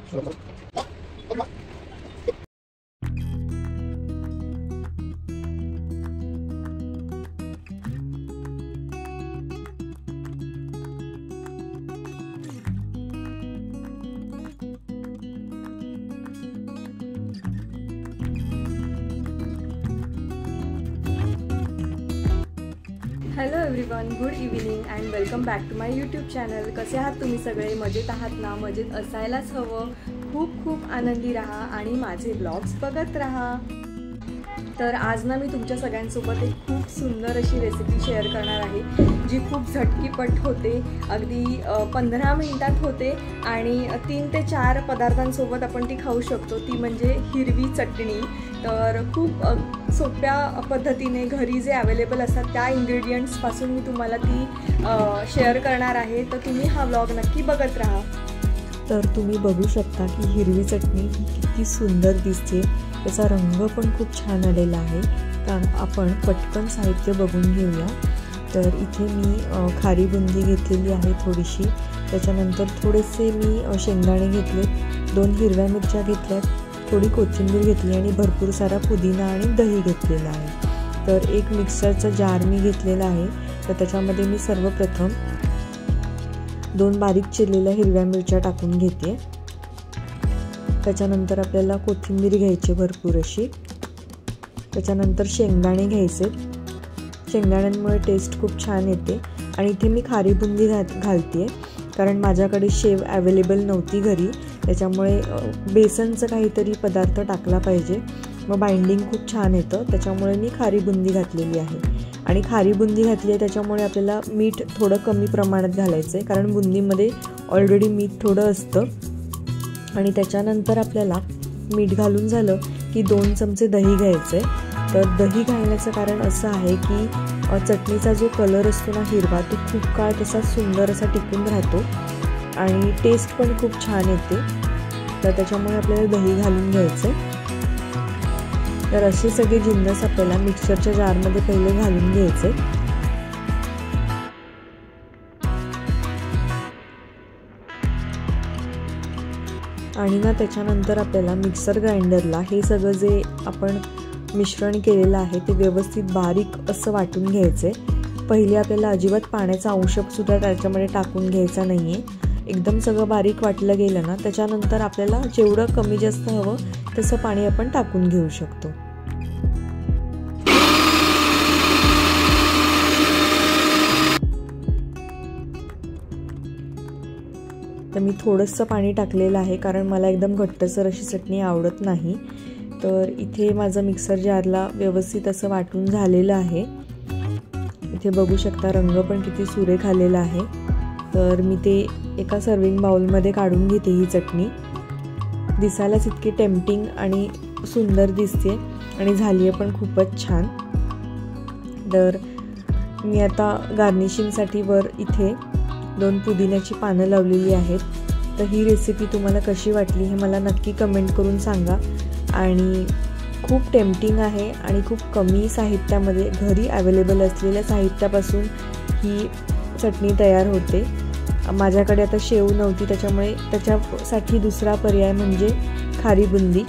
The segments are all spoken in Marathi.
Hello everyone, good evening and welcome back to my YouTube channel. कसे आहात तुम्ही सगळे? मजेत आहात ना? मजेत असायलाच हवं। खूप खूप आनंदी राहा आणि माझे ब्लॉग्स बघत राहा। तर आज ना मी तुमच्या सगळ्यांसोबत एक खूप सुंदर अशी रेसिपी शेअर करणार आहे, जी खूप झटकीपट होते, अगदी 15 मिनिटात होते आणि 3 ते 4 पदार्थांसोबत आपण ती खाऊ शकतो। ती म्हणजे हिरवी चटणी। तर खूप सोप्या पद्धतीने घरी जे अवेलेबल असतात त्या इन्ग्रेडियंट्सपासून मी तुम्हाला ती शेअर करणार आहे। तर तुम्ही हा व्लॉग नक्की बघत राहा। तर तुम्ही बघू शकता की हिरवी चटणी किती सुंदर दिसते, त्याचा रंग पण खूप छान आलेला आहे। तर आपण पटकन साहित्य बघून घेऊया। तर इथे मी खारी बुंदी घेतलेली आहे थोडीशी, त्याच्यानंतर थोडेसे मी शेंगदाणे घेतले, 2 हिरव्या मिरच्या घेतल्यात, थोडी कोथिंबीर घेतली आणि भरपूर सारा पुदिना आणि दही घेतलेला आहे। तर एक मिक्सरचा जार मी घेतलेला आहे। तर त्याच्यामध्ये मी सर्वप्रथम 2 बारीक चिरलेल्या हिरव्या मिरच्या टाकून घेते। त्याच्यानंतर आपल्याला कोथिंबीर घ्यायची भरपूर अशी, त्याच्यानंतर शेंगदाणे घ्यायचे। शेंगदाण्यांमुळे टेस्ट खूप छान येते। आणि इथे मी खारी बुंदी घालते कारण माझ्याकडे शेव अवेलेबल नव्हती घरी, त्याच्यामुळे बेसनचं काहीतरी पदार्थ टाकला पाहिजे, मग बाइंडिंग खूप छान येतं, त्याच्यामुळे मी खारी बुंदी घातलेली आहे। आणि खारी बुंदी घातली आहे त्याच्यामुळे आपल्याला मीठ थोडं कमी प्रमाणात घालायचं आहे, कारण बुंदीमध्ये ऑलरेडी मीठ थोडं असतं। आणि त्याच्यानंतर आपल्याला मीठ घालून झालं की 2 चमचे दही घ्यायचे। तर दही घालण्याचं कारण असं आहे की चटणीचा जो कलर असतो ना हिरवा, तो खूप काळ तसा सुंदर असा टिकून राहतो आणि टेस्ट पण खूप छान येते। तर त्याच्यामुळे आपल्याला दही घालून घ्यायचं। तर असे सगळे जिन्नस आपल्याला मिक्सरच्या जारमध्ये पहिले घालून घ्यायचे। आणि ना त्याच्यानंतर आपल्याला मिक्सर ग्राइंडरला हे सगळं जे आपण मिश्रण केलेलं आहे ते व्यवस्थित बारीक असं वाटून घ्यायचे। पहिले आपल्याला अजिबात पाण्याचा अंशसुद्धा त्याच्यामध्ये टाकून घ्यायचा नाही आहे, एकदम सगळं बारीक वाटलं गेलं ना, त्याच्यानंतर आपल्याला जेवढं कमी जास्त हवं तसं पाणी आपण टाकून घेऊ शकतो। तर मी थोडंसं पाणी टाकलेलं आहे कारण मला एकदम घट्टसर अशी चटणी आवडत नाही। तर इथे माझं मिक्सर जारला व्यवस्थित असं वाटून झालेलं आहे। इथे बघू शकता रंग पण किती सुरेख आलेला आहे। तर मी ते एका सर्विंग बाउलमध्ये काढून घेते। ही चटणी दिसायलाच इतकी टेम्पटिंग आणि सुंदर दिसते आणि झाली आहे पण खूपच छान। तर मी आता गार्निशिंगसाठी वर इथे 2 पुदिन्याची पानं लावलेली आहेत। तर ही रेसिपी तुम्हाला कशी वाटली हे मला नक्की कमेंट करून सांगा। आणि खूप टेम्पटिंग आहे आणि खूप कमी साहित्यामध्ये घरी अवेलेबल असलेल्या साहित्यापासून ही चटणी तयार होते। माझ्याकडे आता शेव नव्हती, त्याच्यामुळे त्याच्यासाठी दुसरा पर्याय म्हणजे खारी बुंदी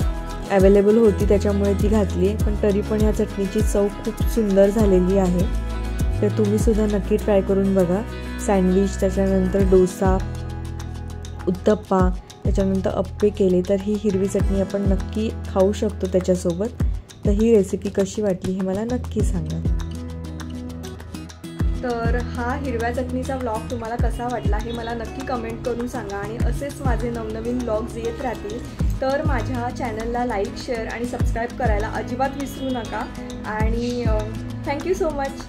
अवेलेबल होती, त्याच्यामुळे ती घातली आहे। पण तरी पण ह्या चटणीची चव खूप सुंदर झालेली आहे। तर तुम्हीसुद्धा नक्की ट्राय करून बघा। सँडविच, त्याच्यानंतर डोसा, उत्तप्पा, त्याच्यानंतर अप्पे केले तर ही हिरवी चटणी आपण नक्की खाऊ शकतो त्याच्यासोबत। तर ही रेसिपी कशी वाटली हे मला नक्की सांगा। तर हा हिरव्या चटणीचा व्लॉग तुम्हाला कसा वाटला हे मला नक्की कमेंट करून सांगा। आणि असेच माझे नवनवीन व्लॉग्स येत राहतील। तर माझ्या चॅनलला लाईक, शेअर आणि सबस्क्राईब करायला अजिबात विसरू नका। आणि थँक्यू सो मच।